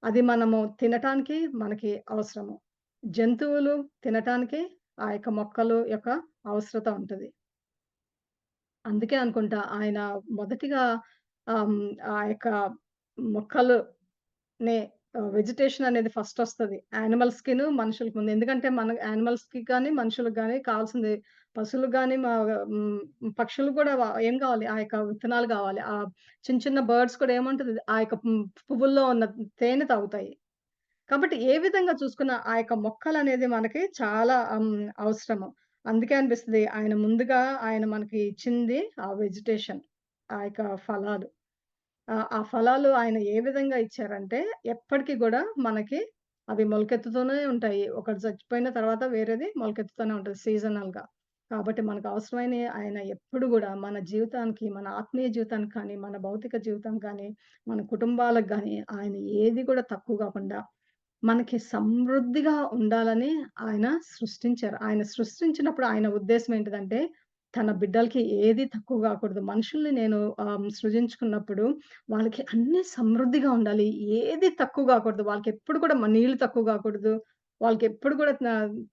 అది మనము తినటానికి మనకి అవసరము. జంతువులు తినటానికి ఆ యొక్క మొక్కలు యొక్క అవసరత ఉంటది. అందుకే అనుకుంటా ఆయన మొదటిగా ఆహ్, హ్మ్, ఆ యొక్క మొక్కలు నే వెజిటేషన్ అనేది ఫస్టొస్తది. యానిమల్స్‌కిను, మనుషులకి ముందు. ఎందుకంటే మన యానిమల్స్‌కి గాని, మనుషులకి గాని కావాల్సింది పశువులకు గాని, పక్షులకు గూడా ఏం కావాలి? ఆ యొక్క విత్తనాలు గావాలి. చిన్న చిన్న బర్డ్స్ కూడా ఏముంటది? ఆ యొక్క పువ్వుల్లో ఉన్న తేనె తాగుతాయి. కాబట్టి ఏ విధంగా చూసుకున్నా ఆ యొక్క మొక్కలనేది మనకి చాలా అవసరము. అందుకే అనిపిస్తది ఆయన మనకి ఇచ్చింది ఆ వెజిటేషన్. ఆ యొక్క ఫలాలు. ఆ ఫలాలు ఆయన ఏ విధంగా ఇచ్చారంటే, ఎప్పటికి గూడా మనకి అవి మొలకెత్తుతూనే ఉంటాయి. ఒకటి చచ్చిపోయిన తర్వాత వేరేది మొలకెత్తుతూనే ఉంటది సీజనల్‌గా. కాబట్టి మనకు అవసరమైనయి ఆయన ఎప్పుడు గూడా మన జీవితానికి, మన ఆత్మీయ జీవితానికి కానీ, మన భౌతిక జీవితం కానీ, మన కుటుంబాలకు గానీ, ఆయన ఏది కూడా తక్కువ గాకుండా మనకి సమృద్ధిగా ఉండాలని ఆయన సృష్టించారు. ఆయన సృష్టించినప్పుడు ఆయన ఉద్దేశ్యం ఏంటిదంటే, తన బిడ్డలకి ఏది తక్కువ గాకూడదు. మనుషుల్ని నేను సృజించుకున్నప్పుడు వాళ్ళకి అన్నీ సమృద్ధిగా ఉండాలి. ఏది తక్కువ గాకూడదు. వాళ్ళకెప్పుడు కూడా నీళ్లు తక్కువ గాకూడదు. వాళ్ళకెప్పుడు కూడా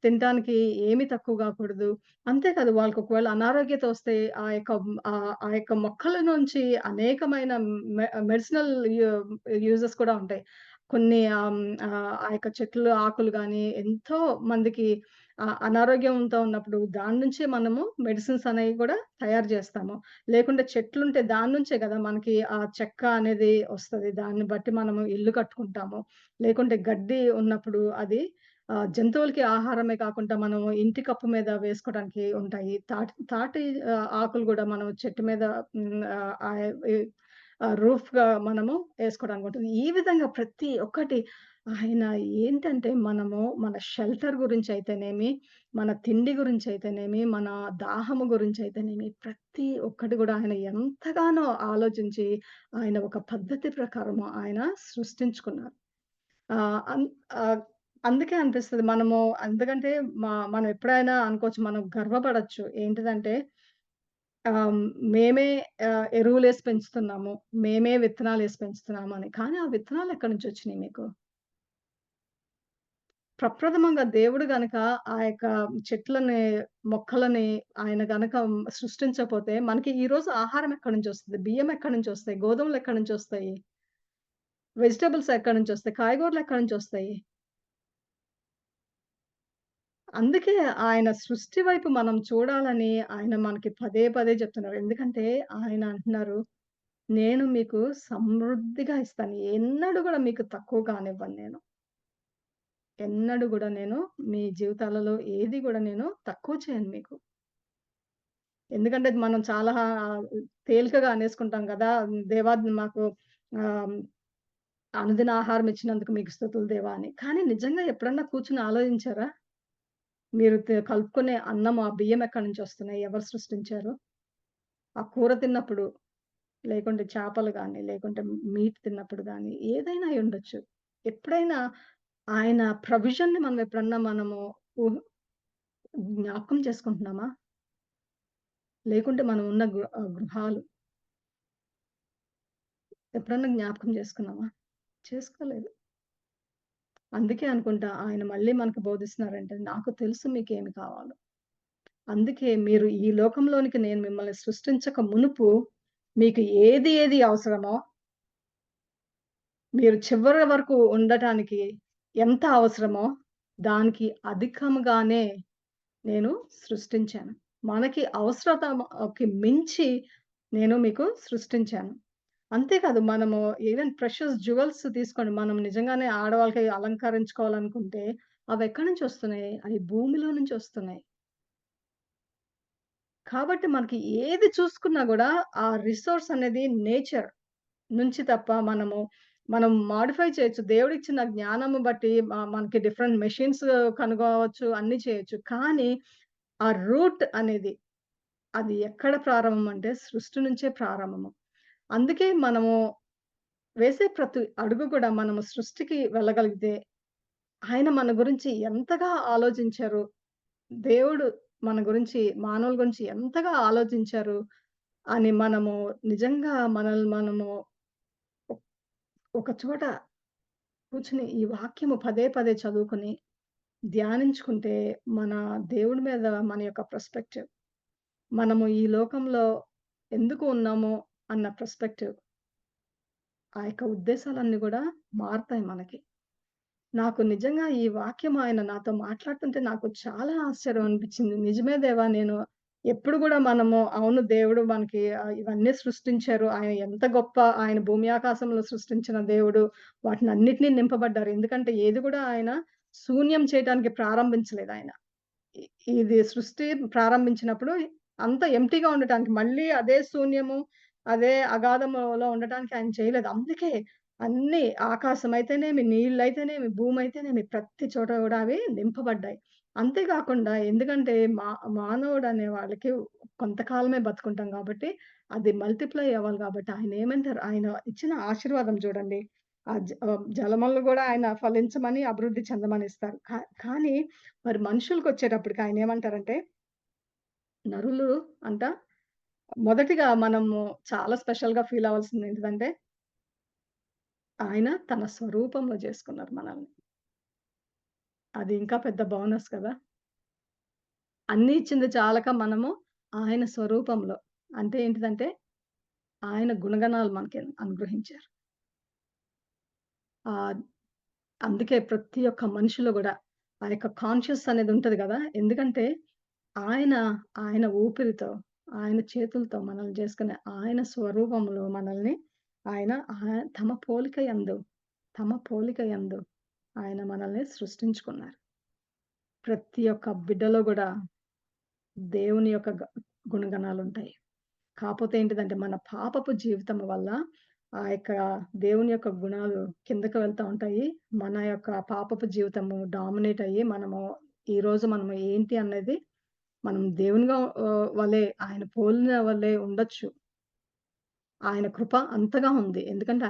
తినటానికి ఏమి తక్కువ గాకూడదు. అంతే కాదు వాళ్ళకి ఒకవేళ అనారోగ్యత వస్తే ఆ యొక్క మొక్కల నుంచి అనేకమైన మెడిసినల్ యూజెస్ కూడా ఉంటాయి. కొన్ని ఆ యొక్క చెట్లు ఆకులు గాని ఎంతో మందికి అనారోగ్యంతో ఉన్నప్పుడు దాని నుంచే మనము మెడిసిన్స్ అనేవి కూడా తయారు జేస్తాము. లేకుంటే చెట్లుంటే దాని నుంచే గదా! మనకి ఆ చెక్క అనేది వస్తది. దాన్ని బట్టి మనము ఇల్లు కట్టుకుంటాము. లేకుంటే గడ్డి ఉన్నప్పుడు అది జంతువులకి ఆహారమే కాకుండా మనము ఇంటి కప్పు మీద వేసుకోవడానికి ఉంటాయి. తాటి ఆకులు గూడా మనం చెట్టు మీద హ్మ్. ఆహ్, ఆహ్, ఈ రూఫ్‌గా మనము ఏసుకోవడానికుంటది. ఈ విధంగా ప్రతి ఒక్కటి ఆయన ఏంటంటే మనము మన షెల్టర్ గురించయితేనేమి, మన తిండి గురించయితేనేమి, మన దాహము గురించయితేనేమి, ప్రతి ఒక్కటి గూడా ఆయన ఎంతగానో ఆలోచించి ఆయన ఒక పద్ధతి ప్రకారము ఆయన సృష్టించుకున్నారు. ఆహ్, అన్ ఆహ్, అందుకే అనిపిస్తది మనము ఎందుకంటే మనం ఎప్పుడైనా అనుకోవచ్చు మనం గర్వపడొచ్చు. ఏంటిదంటే ఆహ్, మేమే ఎరువులేసి పెంచుతున్నాము. మేమే విత్తనాలేసి పెంచుతున్నామని. కానీ ఆ విత్తనాలు ఎక్కడి నుంచొచ్చినియి మీకు? ప్రప్రథమంగా దేవుడు గనక ఆ యొక్క చెట్లని, మొక్కలని ఆయన గనక సృష్టించకపోతే మనకి ఈరోజు ఆహారం ఎక్కడి నుంచొస్తది? బియ్యం ఎక్కడి నుంచొస్తాయి? గోధుమలు ఎక్కడి నుంచొస్తాయి? వెజిటబుల్స్ ఎక్కడి నుంచొస్తాయి? కాయగూరలు ఎక్కడి నుంచొస్తాయి? అందుకే ఆయన సృష్టి వైపు మనం చూడాలని ఆయన మనకి పదే పదే చెప్తున్నారు. ఎందుకంటే ఆయన అంటున్నారు, "నేను మీకు సమృద్ధిగా ఇస్తాను. ఎన్నడూ గూడా మీకు తక్కువ కానివ్వను నేను. ఎన్నడూ గూడా నేను మీ జీవితాలలో ఏది గూడా నేను తక్కువ చేయను మీకు." ఎందుకంటే మనం చాలా తేలికగా అనేసుకుంటాం గదా! దేవా మాకు ఆహ్, అనుదిన ఆహారం ఇచ్చినందుకు మీకు స్తుతులు దేవా అని. కానీ నిజంగా ఎప్పుడన్నా కూర్చొని ఆలోచించారా? మీరు కలుపుకునే అన్నం, ఆ బియ్యం ఎక్కడి నుంచొస్తున్నాయి? ఎవరు సృష్టించారు? ఆ కూర తిన్నప్పుడు, లేకుంటే చేపలు గాని, లేకుంటే మీట్ తిన్నప్పుడు గాని, ఏదైనా అయ్యుండొచ్చు. ఎప్పుడైనా ఆయన ప్రొవిజన్‌ని మనం ఎప్పుడన్నా మనము ఊహ్ జ్ఞాపకం చేసుకుంటున్నామా? లేకుంటే మనం ఉన్న గృహాలు ఎప్పుడన్నా జ్ఞాపకం చేసుకున్నామా? చేసుకోలేదు. అందుకే అనుకుంటా ఆయన మళ్ళీ మనకు బోధిస్తున్నారంటే, నాకు తెలుసు మీకేమి కావాలో. అందుకే మీరు ఈ లోకంలోనికి నేను మిమ్మల్ని సృష్టించక మునుపు మీకు ఏది ఏది అవసరమో, మీరు చివరి వరకు ఉండటానికి ఎంత అవసరమో, దానికి అధికంగానే నేను సృష్టించాను. మనకి అవసరతకి మించి నేను మీకు సృష్టించాను. అంతే కాదు మనము ఈవెన్ ప్రెషియస్ జ్యువెల్స్ తీసుకోండి. మనం నిజంగానే ఆడవాళ్ళకి అలంకరించుకోవాలనుకుంటే అవెక్కడి నుంచొస్తున్నాయి? అయి భూమిలో నుంచొస్తున్నాయి. కాబట్టి మనకి ఏది చూసుకున్నా గూడా ఆ రిసోర్స్ అనేది నేచర్ నుంచి తప్ప మనం మోడిఫై చేయొచ్చు. దేవుడిచ్చిన జ్ఞానము బట్టి మనకి డిఫరెంట్ మెషిన్స్ కనుగొనవచ్చు. అన్నీ చేయొచ్చు. కానీ ఆ రూట్ అనేది అది ఎక్కడ ప్రారంభం అంటే సృష్టి నుంచే ప్రారంభము. అందుకే మనము వేసే ప్రతి అడుగు కూడా మనము సృష్టికి వెళ్ళగలిగితే ఆయన మన గురించి ఎంతగా ఆలోచించారు. దేవుడు మన గురించి మానవుల గురించి ఎంతగా ఆలోచించారు అని మనము నిజంగా మనల్ని మనము ఒ ఒక చోట కూర్చొని ఈ వాక్యము పదే పదే చదువుకొని ధ్యానించుకుంటే మన దేవుడి మీద మన యొక్క పర్స్పెక్టివ్, మనము ఈ లోకంలో ఎందుకు ఉన్నాము అన్న పర్స్పెక్టివ్, ఆ యొక్క ఉద్దేశాలన్నీ గూడా మారతాయి మనకి. నాకు నిజంగా ఈ వాక్యం ఆయన నాతో మాట్లాడుతుంటే నాకు చాలా ఆశ్చర్యం అనిపించింది. నిజమే దేవా! నేను ఎప్పుడు గూడా మనము అవును దేవుడు మనకి ఇవన్నీ సృష్టించారు. ఆయన ఎంత గొప్ప ఆయన భూమి ఆకాశంలో సృష్టించిన దేవుడు. వాటినన్నిటిని నింపబడ్డారు. ఎందుకంటే ఏది గూడా ఆయన శూన్యం చేయటానికి ప్రారంభించలేదాయన. ఇ ఇది సృష్టి ప్రారంభించినప్పుడు అంతా ఎంప్టీగా ఉండటానికి, మళ్ళీ అదే శూన్యము, అదే అగాధములో ఉండటానికి ఆయన చేయలేదు. అందుకే అన్నీ ఆకాశమైతేనేమి, నీళ్ళైతేనేమి, భూమైతేనేమి ప్రతి చోట గూడా అవి నింపబడ్డాయి. అంతే గాకుండా ఎందుకంటే మానవుడనే వాళ్ళకి కొంతకాలమే బతుకుంటాం గాబట్టి, అది మల్టిప్లై అవ్వాలి గాబట్టి ఆయనేమంటారు ఆయన ఇచ్చిన ఆశీర్వాదం జూడండి. జలములను గూడా ఆయన ఫలించమని, అభివృద్ధి చెందమని ఇస్తారు. కానీ మరి మనుషులకొచ్చేటప్పటికి ఆయనేమంటారంటే, నరులు అంట మొదటిగా మనము చాలా స్పెషల్‌గా ఫీల్ అవ్వాల్సింది ఏంటిదంటే, ఆయన తన స్వరూపంలో చేసుకున్నారు మనల్ని. అది ఇంకా పెద్ద బోనస్ కదా! అన్నీ ఇచ్చింది చాలక మనము ఆయన స్వరూపంలో అంటే ఏంటిదంటే, ఆయన గుణగణాలు మనకి అనుగ్రహించారు. ఆహ్, అందుకే ప్రతి ఒక్క మనిషిలో గూడా ఆ యొక్క కాన్షియస్ అనేది ఉంటది గదా! ఎందుకంటే ఆయన, ఆయన ఊపిరితో, ఆయన చేతులతో మనల్ని చేసుకునే ఆయన స్వరూపంలో మనల్ని ఆయన తమ పోలిక యందు, తమ పోలిక యందు ఆయన మనల్ని సృష్టించుకున్నారు. ప్రతి ఒక్క బిడ్డలో గూడా దేవుని యొక్క గుణగణాలుంటాయి. కాపోతే ఏంటిదంటే మన పాపపు జీవితం వల్ల ఆ యొక్క దేవుని యొక్క గుణాలు కిందకు వెళ్తా ఉంటాయి. మన యొక్క పాపపు జీవితము డామినేట్ అయ్యి ఈరోజు మనము ఏంటి అనేది మనం దేవునిగా వలె ఆయన పోలిన వలె ఉండొచ్చు. ఆయన కృప అంతగా ఉంది. ఎందుకంటే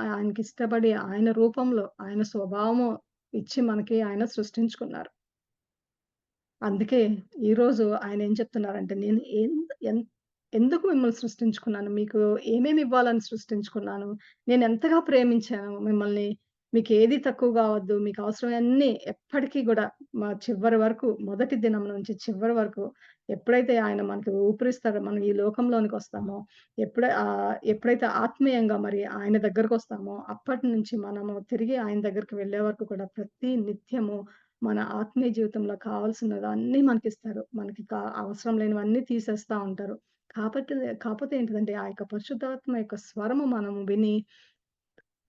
ఆయనకిష్టపడి ఆయన రూపంలో, ఆయన స్వభావము ఇచ్చి మనకి ఆయన సృష్టించుకున్నారు. అందుకే ఈరోజు ఆయనేం చెప్తున్నారంటే, నేను ఎందుకు మిమ్మల్ని సృష్టించుకున్నాను? మీకు ఏమేమి ఇవ్వాలని సృష్టించుకున్నాను? నేనెంతగా ప్రేమించాను మిమ్మల్ని. మీకేది తక్కువ గావద్దు. మీకు అవసరమైనన్ని ఎప్పటికి గూడా చివరి వరకు మొదటి దినం నుంచి చివరి వరకు ఎప్పుడైతే ఆయన మనకి ఊపిరిస్తాడో, మనం ఈ లోకంలోనికొస్తామో, ఎప్పుడైతే ఆత్మీయంగా మరి ఆయన దగ్గరకొస్తామో, అప్పటి నుంచి మనము తిరిగి ఆయన దగ్గరికి వెళ్ళే వరకు కూడా ప్రతి నిత్యము మన ఆత్మీయ జీవితంలో కావాల్సినవన్నీ మనకిస్తారు. మనకి అవసరం లేనివన్నీ తీసేస్తా ఉంటారు. కాబట్టి కాపోతే ఏంటిదంటే, ఆ యొక్క పరిశుద్ధాత్మ యొక్క స్వరము మనము విని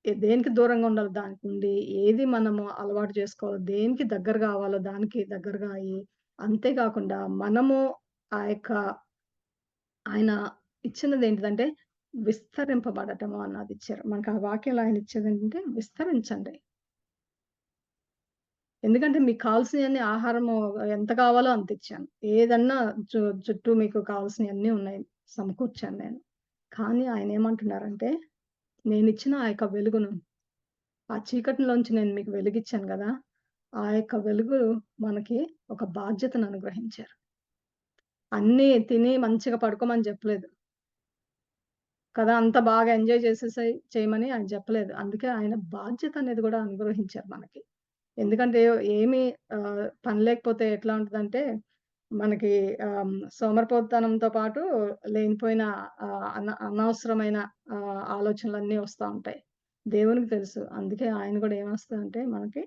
దేనికి దూరంగా ఉండాలో దానికి ఉండి, ఏది మనము అలవాటు చేసుకోవాలో, దేనికి దగ్గర గావాలో దానికి దగ్గరగా అయ్యి, అంతే గాకుండా మనము ఆ యొక్క ఆయన ఇచ్చినదేంటిదంటే, విస్తరింపబడటము అన్నదిచ్చారు. మనకు ఆ వాక్యంలో ఆయన ఇచ్చేదేంటంటే విస్తరించండి. ఎందుకంటే మీకు కావాల్సినయన్ని ఆహారము ఎంత కావాలో అంత ఇచ్చాను. ఏదన్నా చుట్టూ మీకు కావాల్సినయన్నీ ఉన్నాయి. సమకూర్చాను నేను. కానీ ఆయనేమంటున్నారంటే, నేనిచ్చిన ఆ యొక్క వెలుగును ఆ చీకటిలోంచి నేను మీకు వెలుగిచ్చాను గదా! ఆ యొక్క వెలుగు మనకి ఒక బాధ్యతను అనుగ్రహించారు. అన్నీ తిని మంచిగా పడుకోమని జెప్పలేదు. కదా! అంతా బాగా ఎంజాయ్ చేసేసేయి చేయమని ఆయన చెప్పలేదు. అందుకే ఆయన బాధ్యత అనేది గూడా అనుగ్రహించారు మనకి. ఎందుకంటే ఏమి పని లేకపోతే ఎట్లా ఉంటదంటే, మనకి సోమరిపోతుతనంతో పాటు లేనిపోయిన అనవసరమైన ఆలోచనలన్నీ వస్తా ఉంటాయి. దేవునికి తెలుసు. అందుకే ఆయన గూడా ఏమొస్తదంటే మనకి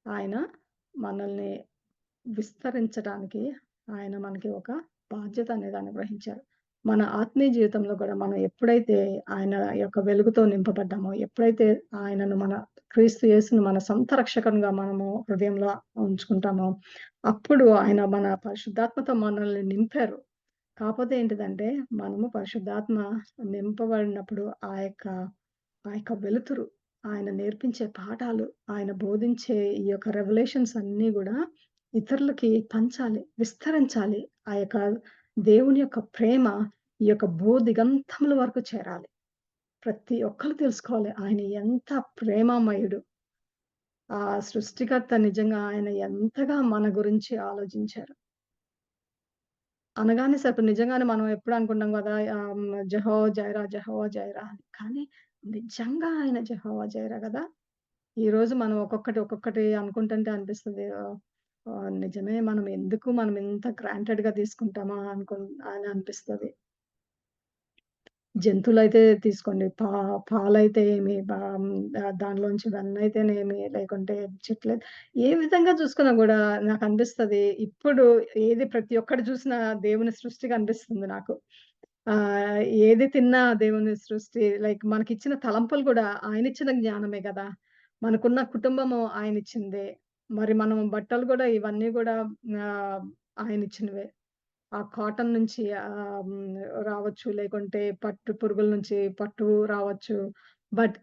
ఆయన మనల్ని విస్తరించటానికి ఆయన మనకి ఒక బాధ్యత అనేది అనుగ్రహించారు. మన ఆత్మీయ జీవితంలో కూడా మనం ఎప్పుడైతే ఆయన యొక్క వెలుగుతో నింపబడ్డామో, ఎప్పుడైతే ఆయనను క్రీస్తు యేసును మన సొంత రక్షకునిగా మనము హృదయంలో ఉంచుకుంటామో, అప్పుడు ఆయన మన పరిశుద్ధాత్మతో మనల్ని నింపారు. కాపోతే ఏంటిదంటే, మనము పరిశుద్ధాత్మ నింపబడినప్పుడు ఆ యొక్క వెలుతురు, ఆయన నేర్పించే పాఠాలు, ఆయన బోధించే ఈ యొక్క రెవల్యూషన్స్ అన్నీ గూడా ఇతరులకి పంచాలి, విస్తరించాలి. ఆ యొక్క దేవుని యొక్క ప్రేమ ఈ యొక్క భూదిగంతముల వరకు చేరాలి. ప్రతి ఒక్కళ్ళు తెలుసుకోవాలి. ఆయన ఎంత ప్రేమామయుడు. ఆ సృష్టికర్త నిజంగా ఆయన ఎంతగా మన గురించి ఆలోచించారు. అనగానే ఇప్పుడు నిజంగానే మనం ఎప్పుడు అనుకుంటాం గదా! జెహోవా జైరా, జెహోవా జైరా అని. కానీ నిజంగా ఆయన జెహోవా జైరా గదా! ఈరోజు మనం ఒక్కొక్కటి అనుకుంటుంటే అనిపిస్తది. నిజమే మనం ఇంత గ్రాంటెడ్‌గా తీసుకుంటామా అని అనిపిస్తది. జంతువులైతే తీసుకోండి. పాలైతే ఏమి, దానిలోంచి వెన్నయితేనేమి, లేకుంటే చెట్లే ఏ విధంగా చూసుకున్నా గూడా నాకనిపిస్తది. ఇప్పుడు ప్రతి ఒక్కటి చూసినా దేవుని సృష్టి కనిపిస్తుంది నాకు. ఏది తిన్నా దేవుని సృష్టి. లైక్ మనకిచ్చిన తలంపులు గూడా ఆయనిచ్చిన జ్ఞానమే గదా! మనకున్న కుటుంబము ఆయనిచ్చిందే. మరి మనం బట్టలు గూడా ఇవన్నీ గూడా ఆహ్, ఆయనిచ్చినవే. ఆ కాటన్ నుంచి రావచ్చు. లేకుంటే పట్టు పురుగుల నుంచి పట్టు రావచ్చు. But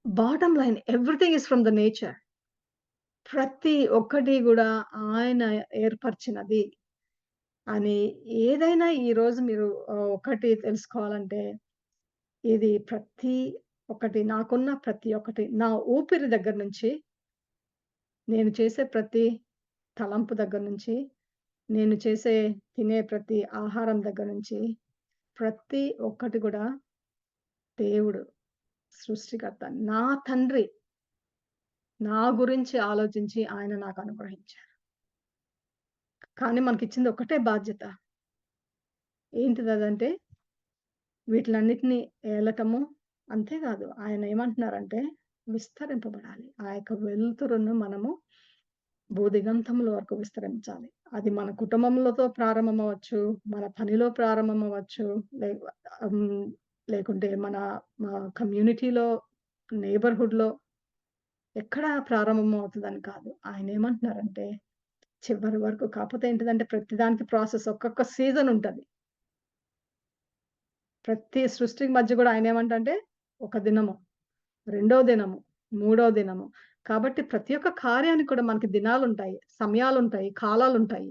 bottom line everything is from the nature. ప్రతి ఒక్కటి గూడా ఆయన ఏర్పరిచినది అని ఏదైనా ఈరోజు మీరు ఒకటి తెలుసుకోవాలంటే ఇది ప్రతి ఒక్కటి నాకున్న ప్రతి ఒక్కటి నా ఊపిరి దగ్గర నుంచి, నేను చేసే ప్రతి తలంపు దగ్గర నుంచి, నేను తినే ప్రతి ఆహారం దగ్గర నుంచి ప్రతి ఒక్కటి గూడా దేవుడు, సృష్టికర్త, నా తండ్రి, నా గురించి ఆలోచించి ఆయన నాకు అనుగ్రహించారు. కానీ మనకిచ్చింది ఒకటే బాధ్యత. ఏంటిదదంటే వీటిలన్నిటిని ఏలటము. అంతేగాదు ఆయన ఏమంటున్నారంటే విస్తరింపబడాలి. ఆ యొక్క వెలుతురును మనము భూదిగంతముల వరకు విస్తరించాలి. అది మన కుటుంబములతో ప్రారంభమవ్వచ్చు, మన పనిలో ప్రారంభమవ్వచ్చు, లే హ్మ్, లేకుంటే మా కమ్యూనిటీలో, నైబర్‌హుడ్‌లో ఎక్కడ ప్రారంభమవుతదని కాదు. ఆయనేమంటున్నారంటే చివరి వరకు. కాపోతే ఏంటిదంటే ప్రతి దానికి ప్రాసెస్ ఒక్కొక్క సీజన్ ఉంటది. ప్రతి సృష్టికి మధ్య గూడా ఆయనేమంటంటే ఒక దినము, రెండో దినము, మూడో దినము. కాబట్టి ప్రతి ఒక్క కార్యానికి కూడా మనకి దినాలుంటాయి, సమయాలుంటాయి, కాలాలుంటాయి.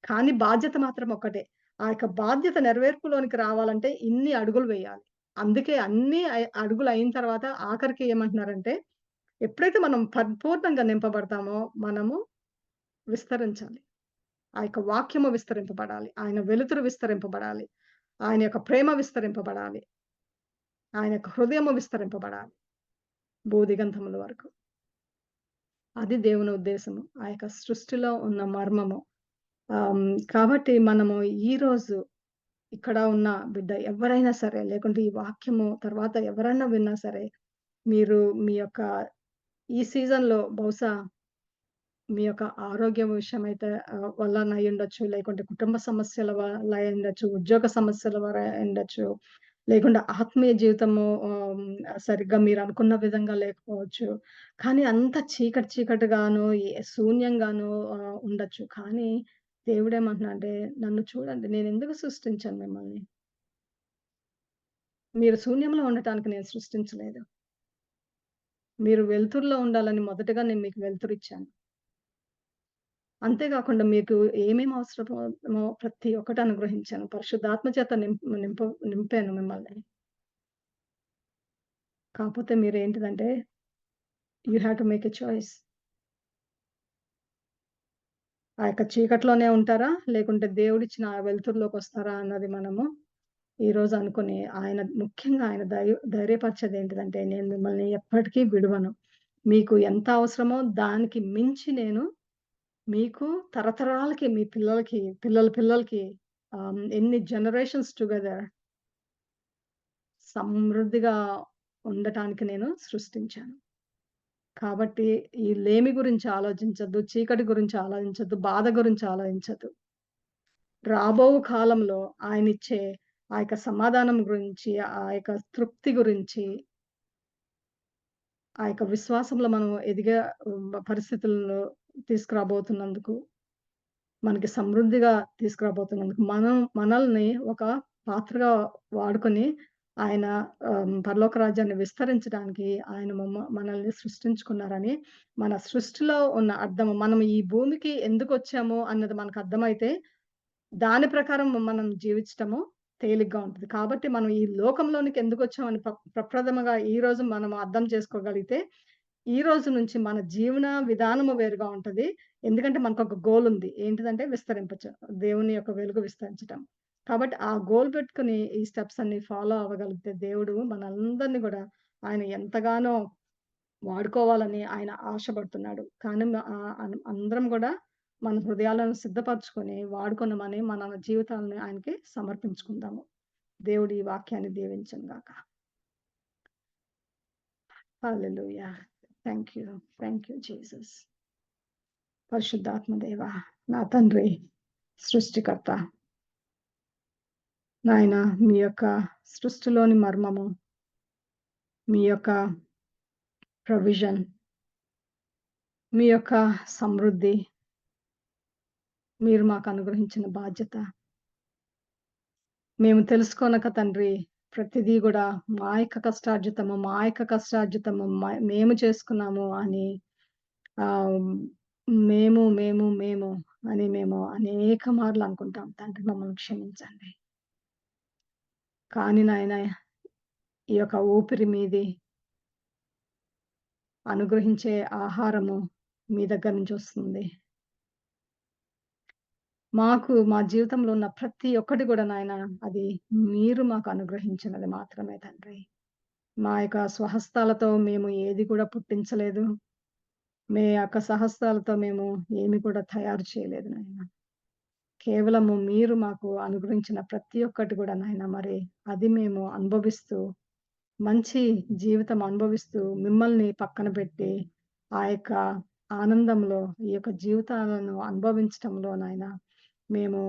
కానీ బాధ్యత మాత్రం ఒక్కటే. ఆ యొక్క బాధ్యత నెరవేర్పులోనికి రావాలంటే ఇన్ని అడుగులు వేయాలి. అందుకే అన్ని అడుగులయిన తర్వాత ఆఖరికి ఏమంటున్నారంటే, ఎప్పుడైతే మనం పరిపూర్ణంగా నింపబడతామో మనము విస్తరించాలి. ఆ యొక్క వాక్యము విస్తరింపబడాలి. ఆయన వెలుతురు విస్తరింపబడాలి. ఆయన యొక్క ప్రేమ విస్తరింపబడాలి. ఆయన యొక్క హృదయము విస్తరింపబడాలి. భూదిగంతముల వరకు. అది దేవుని ఉద్దేశము. ఆ యొక్క సృష్టిలో ఉన్న మర్మము. కాబట్టి మనము ఈరోజు ఇక్కడ ఉన్న బిడ్డ ఎవరైనా సరే, లేకుంటే ఈ వాక్యము తర్వాత ఎవరైనా విన్నా సరే, మీరు మీ యొక్క ఈ సీజన్‌లో బహుశా మీ యొక్క ఆరోగ్యం విషయమైతే వల్లనయ్యుండొచ్చు. లేకుంటే కుటుంబ సమస్యల వల్ల అయ్యుండొచ్చు. ఉద్యోగ సమస్యల వల్ల అయ్యుండొచ్చు. లేకుంటే ఆత్మీయ జీవితము సరిగ్గా మీరనుకున్న విధంగా లేకపోవచ్చు. కానీ అంత చీకటి చీకటిగాను, శూన్యంగాను ఉండొచ్చు. కానీ దేవుడేమంటున్నాడంటే, "నన్ను చూడండి. నేనెందుకు సృష్టించాను మిమ్మల్ని? మీరు శూన్యంలో ఉండటానికి నేను సృష్టించలేదు. మీరు వెలుతురులో ఉండాలని మొదటగా నేను మీకు వెలుతురిచ్చాను." అంతే గాకుండా మీకు ఏమేమి అవసరమో ప్రతి ఒక్కటి అనుగ్రహించాను. పరిశుద్ధాత్మ చేత నింపాను మిమ్మల్ని. కాపోతే మీరేంటిదంటే you have to make a choice. ఆ యొక్క చీకట్లోనే ఉంటారా? లేకుంటే దేవుడిచ్చిన ఆ వెలుతురులోకొస్తారా అన్నది మనము ఈరోజు అనుకుని ముఖ్యంగా ఆయన ధైర్యపరిచేదేంటిదంటే, నేను మిమ్మల్ని ఎప్పటికీ విడువను. మీకు ఎంత అవసరమో దానికి మించి నేను మీకు తరతరాలకి మీ పిల్లలకి, పిల్లల పిల్లలకి ఎన్ని జనరేషన్స్ టుగెదర్ సమృద్ధిగా ఉండటానికి నేను సృష్టించాను. కాబట్టి ఈ లేమి గురించి ఆలోచించొద్దు, చీకటి గురించి ఆలోచించొద్దు, బాధ గురించి ఆలోచించొద్దు. రాబోవు కాలంలో ఆయనిచ్చే ఆ యొక్క సమాధానం గురించి, ఆ యొక్క తృప్తి గురించి, ఆ యొక్క విశ్వాసంలో మనం ఎదిగే పరిస్థితుల్లో తీసుకురాబోతున్నందుకు మనకి సమృద్ధిగా తీసుకురాబోతున్నందుకు, మనల్ని ఒక పాత్రగా వాడుకొని, ఆయన పరలోక రాజ్యాన్ని విస్తరించడానికి ఆయన మనల్ని సృష్టించుకున్నారని, మన సృష్టిలో ఉన్న అర్థము, మనం ఈ భూమికి ఎందుకొచ్చాము అన్నది మనకర్థమైతే, దాని ప్రకారం మనం జీవించటము తేలిగ్గా ఉంటది. కాబట్టి మనం ఈ లోకంలోనికి ఎందుకొచ్చామని ప్రప్రథమగా ఈరోజు మనం అర్థం చేసుకోగలిగితే, ఈ రోజు నుంచి మన జీవన విధానము వేరుగా ఉంటది. ఎందుకంటే మనకొక గోల్ ఉంది. ఏంటిదంటే దేవుని యొక్క వెలుగు విస్తరించటం. కాబట్టి ఆ గోల్ పెట్టుకొని ఈ స్టెప్స్ అన్ని ఫాలో అవ్వగలిగితే దేవుడు మనందరిని గూడా ఆయన ఎంతగానో వాడుకోవాలని ఆయన ఆశపడుతున్నాడు. కానీ అందరం గూడా మన హృదయాలను సిద్ధపరచుకొని వాడుకొనమని మన జీవితాలను ఆయనకి సమర్పించుకుందాము. దేవుడు ఈ వాక్యాన్ని దీవించును గాక. Hallelujah! Thank you. Thank you Jesus. పరిశుద్ధాత్మ దేవా, నా తండ్రి, సృష్టికర్త, నాయనా మీ యొక్క సృష్టిలోని మర్మము, మీ యొక్క ప్రొవిజన్, మీ యొక్క సమృద్ధి, మీరు మాకు అనుగ్రహించిన బాధ్యత, మేము తెలుసుకోనక తండ్రి ప్రతిదీ గూడా మా యొక్క కష్టార్జితము మేము చేసుకున్నాము అని ఆహ్, మేము అని మేము అనేక మార్లు అనుకుంటాం తండ్రి, మమ్మల్ని క్షమించండి. కానీ నాయనా ఈ యొక్క ఊపిరి మీది అనుగ్రహించే ఆహారము మీ దగ్గర నుంచొస్తుంది. మా జీవితంలో ఉన్న ప్రతి ఒక్కటి గూడా నాయనా, అది మీరు మాకు అనుగ్రహించినది మాత్రమే తండ్రి. మా యొక్క స్వహస్తాలతో మేము ఏది కూడా పుట్టించలేదు. మీ యొక్క స్వహస్తాలతో మేము ఏమి కూడా తయారు చేయలేదు నాయనా. కేవలము మీరు మాకు అనుగ్రహించిన ప్రతి ఒక్కటి గూడా నాయనా, మరి అది మేము అనుభవిస్తూ మంచి జీవితం అనుభవిస్తూ, మిమ్మల్ని పక్కన పెట్టి, ఆ యొక్క ఆనందంలో, ఈ యొక్క జీవితాలను అనుభవించటంలో నాయనా, మేము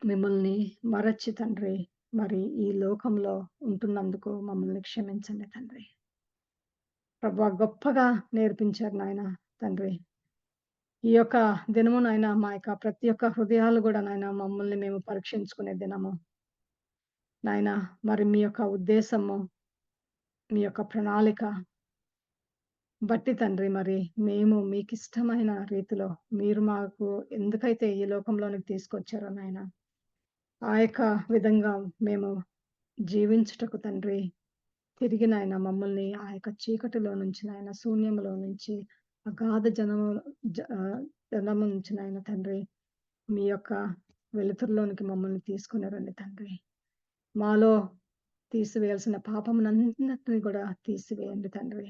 మిమ్మల్ని మరచి తండ్రి, మరి ఈ లోకంలో ఉంటున్నందుకు మమ్మల్ని క్షమించండి తండ్రి. ప్రభువా, గొప్పగా నేర్పించారు నాయనా తండ్రి. ఈ యొక్క దినము నాయనా, మా యొక్క ప్రతి ఒక్క హృదయాలు గూడా నాయనా, మమ్మల్ని మేము పరీక్షించుకునే దినము. నాయనా, మరి మీ యొక్క ఉద్దేశము, మీ యొక్క ప్రణాళిక బట్టి తండ్రి, మరి మేము మీకిష్టమైన రీతిలో మీరు మాకు ఎందుకైతే ఈ లోకంలోనికి తీసుకొచ్చారో నాయనా, ఆ యొక్క విధంగా మేము జీవించుటకు తండ్రి, తిరిగి నాయన మమ్మల్ని ఆ యొక్క చీకటిలో నుంచి నాయన, శూన్యంలో నుంచి, అగాధ జనము నుంచి నాయన తండ్రి, మీ యొక్క వెలుతురులోనికి మమ్మల్ని తీసుకొని రండి తండ్రి. మాలో తీసివేయాల్సిన పాపమునంతటిని కూడా తీసివేయండి తండ్రి.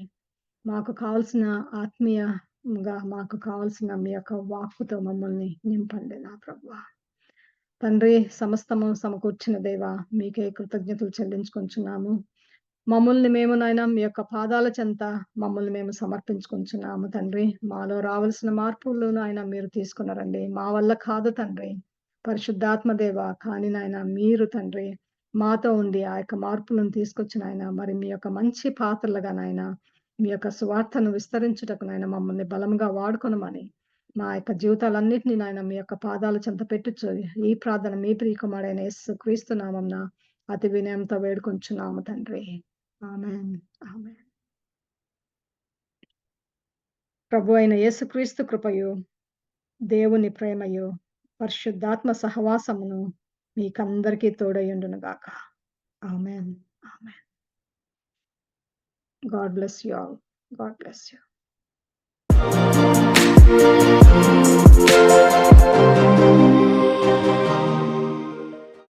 మాకు కావాల్సిన ఆత్మీయంగా మాకు కావాల్సిన మీ యొక్క వాక్కుతో మమ్మల్ని నింపండి నా ప్రభువా. తండ్రి, సమస్తము సమకూర్చిన దేవా, మీకే కృతజ్ఞతలు చెల్లించుకొంచున్నాము. మమ్మల్ని మేము నాయన మీ యొక్క పాదాల చెంత మమ్మల్ని మేము సమర్పించుకొంచున్నాము తండ్రి. మాలో రావాల్సిన మార్పులు నాయన మీరు తీసుకొని రండి. మా వల్ల కాదు తండ్రి. పరిశుద్ధాత్మ దేవ, కానీ నాయన మీరు తండ్రి మాతో ఉండి ఆ యొక్క మార్పులను తీసుకొచ్చి నాయన మరి మీ యొక్క మంచి పాత్రలుగా నాయన మీ యొక్క సువార్తను విస్తరించుటకు నాయన మమ్మల్ని బలముగా వాడుకొనమని మా యొక్క జీవితాలన్నిటిని నాయన మీ యొక్క పాదాల చెంత పెట్టుచు ఈ ప్రార్థన మీ ప్రియకుమారుడైన యేసుక్రీస్తు నామమున అతి వినయంతో వేడుకొంచున్నాము తండ్రి. ఆమేన్. ఆమేన్. ప్రభువైన యేసుక్రీస్తు కృపయు, దేవుని ప్రేమయు, పరిశుద్ధాత్మ సహవాసమును మీకందరికీ తోడయుండును గాక. Amen. Amen. God bless you all. God bless you.